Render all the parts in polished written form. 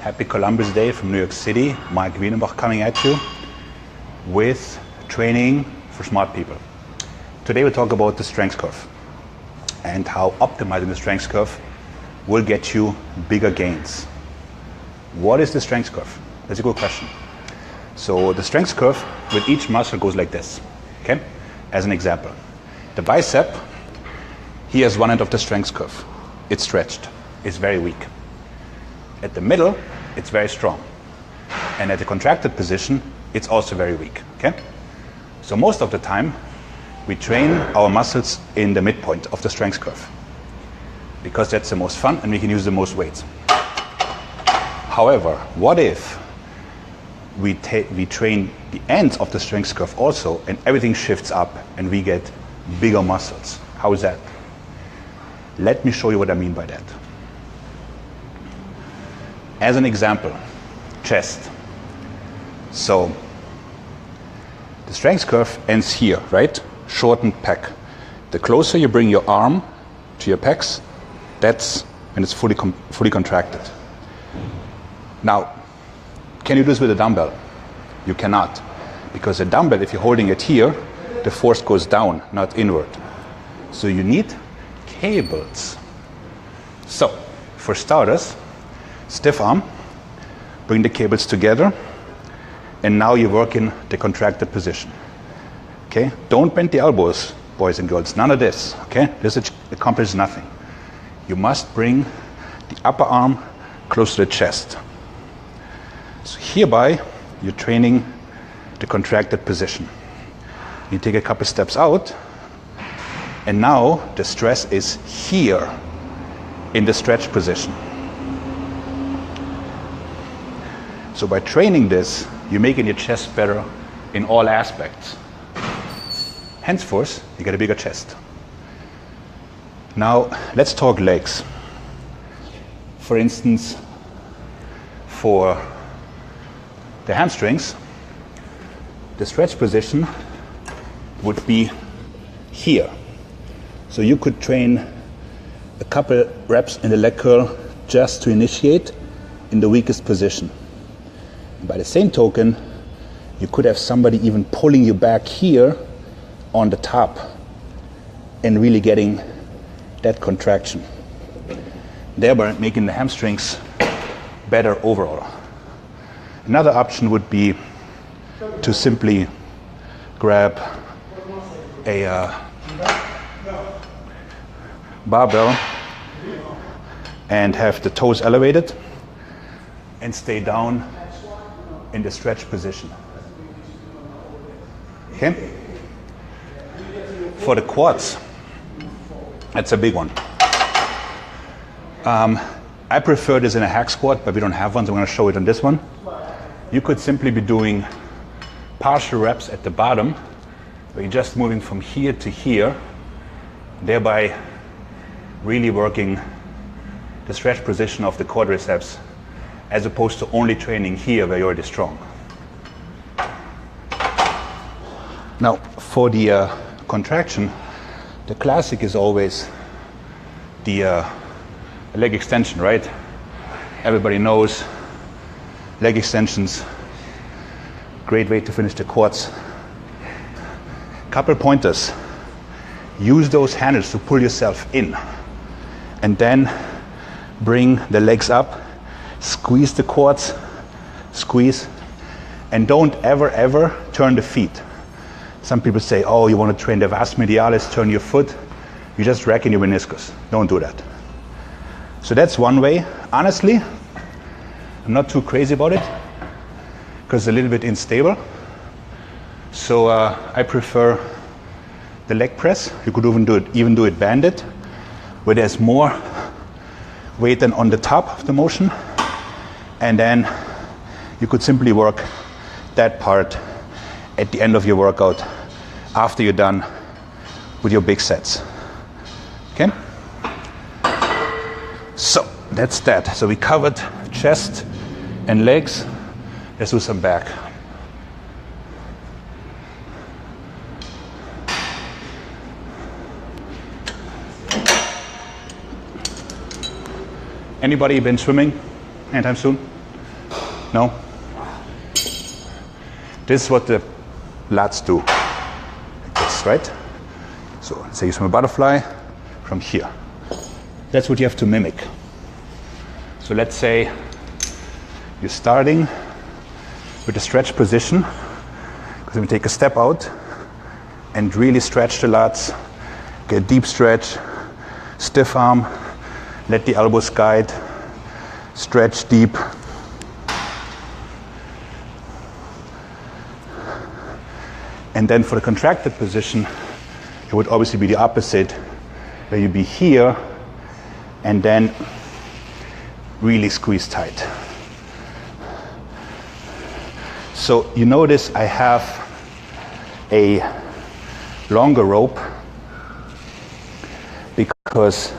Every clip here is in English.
Happy Columbus Day from New York City. Maik Wiedenbach coming at you with training for smart people. Today we'll talk about the strength curve and how optimizing the strength curve will get you bigger gains. What is the strength curve? That's a good question. So the strength curve with each muscle goes like this, okay? As an example, the bicep, here is one end of the strength curve. It's stretched, it's very weak. At the middle, it's very strong. And at the contracted position, it's also very weak, okay? So most of the time, we train our muscles in the midpoint of the strength curve because that's the most fun and we can use the most weights. However, what if we train the ends of the strength curve also and everything shifts up and we get bigger muscles? How is that? Let me show you what I mean by that. As an example, chest. So the strength curve ends here, right? Shortened pec. The closer you bring your arm to your pecs, that's when it's fully contracted. Now, can you do this with a dumbbell? You cannot, because a dumbbell, if you're holding it here, the force goes down, not inward. So you need cables. So, for starters, stiff arm, bring the cables together, and now you work in the contracted position. Okay? Don't bend the elbows, boys and girls, none of this. Okay? This accomplishes nothing. You must bring the upper arm close to the chest. So hereby, you're training the contracted position. You take a couple steps out, and now the stress is here in the stretch position. So by training this, you're making your chest better in all aspects. Henceforth, you get a bigger chest. Now, let's talk legs. For instance, for the hamstrings, the stretch position would be here. So you could train a couple reps in the leg curl just to initiate in the weakest position. By the same token, you could have somebody even pulling you back here on the top and really getting that contraction, thereby making the hamstrings better overall. Another option would be to simply grab a barbell and have the toes elevated and stay down in the stretch position. Okay? For the quads, that's a big one. I prefer this in a hack squat, but we don't have one, so I'm going to show it on this one. You could simply be doing partial reps at the bottom, where you're just moving from here to here, thereby really working the stretch position of the quadriceps, as opposed to only training here where you're already strong. Now, for the contraction, the classic is always the leg extension, right? Everybody knows leg extensions, great way to finish the quads. Couple pointers. Use those handles to pull yourself in, and then bring the legs up, squeeze the quads, squeeze, and don't ever turn the feet. Some people say, oh, you want to train the vas medialis, turn your foot. You're just wrecking your meniscus. Don't do that. So that's one way. Honestly, I'm not too crazy about it because it's a little bit unstable. So I prefer the leg press. You could even do it banded, where there's more weight than on the top of the motion. And then you could simply work that part at the end of your workout after you're done with your big sets. Okay? So that's that. So we covered chest and legs. Let's do some back. Anybody been swimming anytime soon? No? This is what the lats do. Like this, right? So let's say you swim a butterfly from here. That's what you have to mimic. So let's say you're starting with a stretch position, because we take a step out and really stretch the lats, get a deep stretch, stiff arm, let the elbows guide, stretch deep. And then for the contracted position, it would obviously be the opposite, where you'd be here and then really squeeze tight. So you notice I have a longer rope because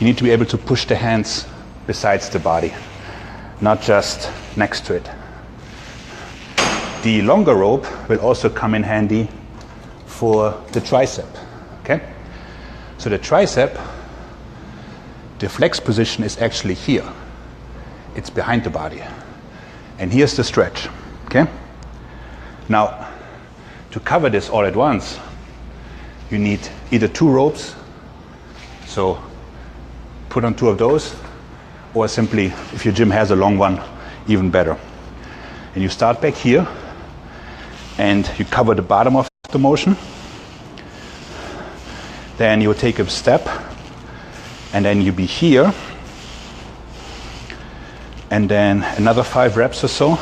you need to be able to push the hands besides the body, not just next to it. The longer rope will also come in handy for the tricep, okay? So the tricep, the flex position is actually here. It's behind the body. And here's the stretch, okay? Now, to cover this all at once, you need either 2 ropes, so put on 2 of those, or simply, if your gym has a long one, even better. And you start back here, and you cover the bottom of the motion. Then you will take a step, and then you be here, and then another 5 reps or so,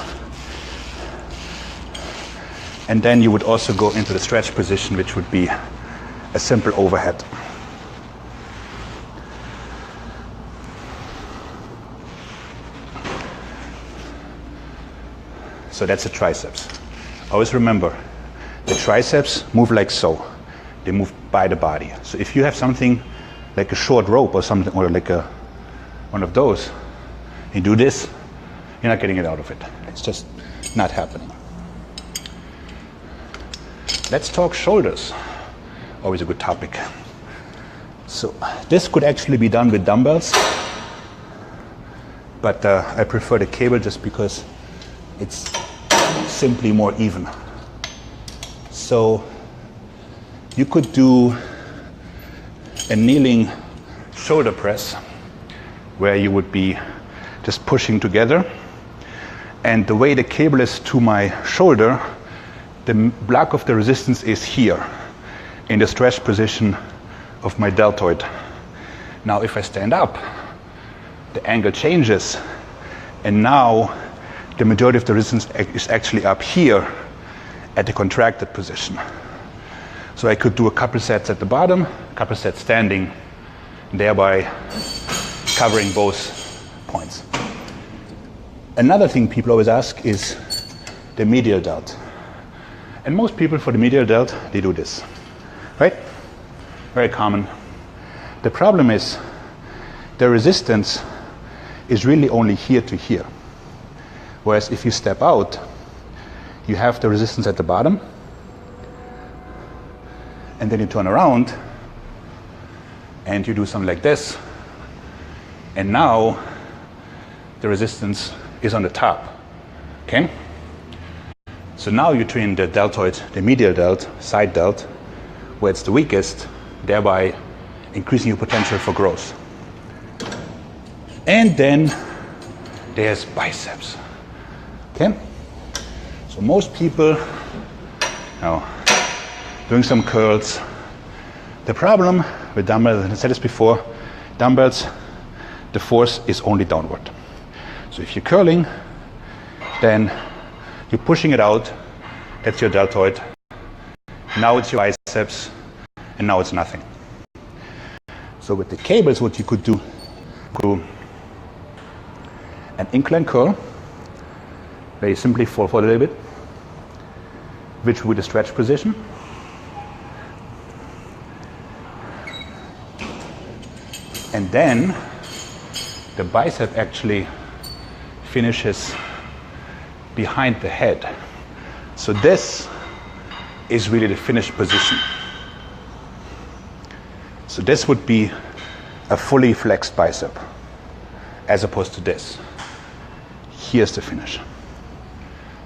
and then you would also go into the stretch position, which would be a simple overhead. So that's the triceps. Always remember, the triceps move like so. They move by the body. So if you have something like a short rope or something, or like one of those, you do this, you're not getting it out of it. It's just not happening. Let's talk shoulders. Always a good topic. So this could actually be done with dumbbells, but I prefer the cable just because it's simply more even. So you could do a kneeling shoulder press where you would be just pushing together, and the way the cable is to my shoulder, the block of the resistance is here in the stretch position of my deltoid. Now if I stand up, the angle changes, and now the majority of the resistance is actually up here at the contracted position. So I could do a couple sets at the bottom, a couple sets standing, thereby covering both points. Another thing people always ask is the medial delt. And most people for the medial delt, they do this, right? Very common. The problem is the resistance is really only here to here. Whereas if you step out, you have the resistance at the bottom, and then you turn around and you do something like this, and now the resistance is on the top, okay? So now you train the deltoid, the medial delt, side delt, where it's the weakest, thereby increasing your potential for growth. And then there's biceps. Okay? So most people doing some curls. The problem with dumbbells, and I said this before, dumbbells, the force is only downward. So if you're curling, then you're pushing it out, that's your deltoid. Now it's your biceps, and now it's nothing. So with the cables, what you could do an incline curl, where you simply fall forward a little bit, which would be the stretch position. And then the bicep actually finishes behind the head. So this is really the finished position. So this would be a fully flexed bicep, as opposed to this. here's the finish.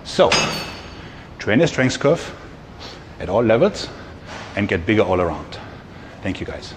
So, train your strength curve at all levels and get bigger all around. Thank you guys.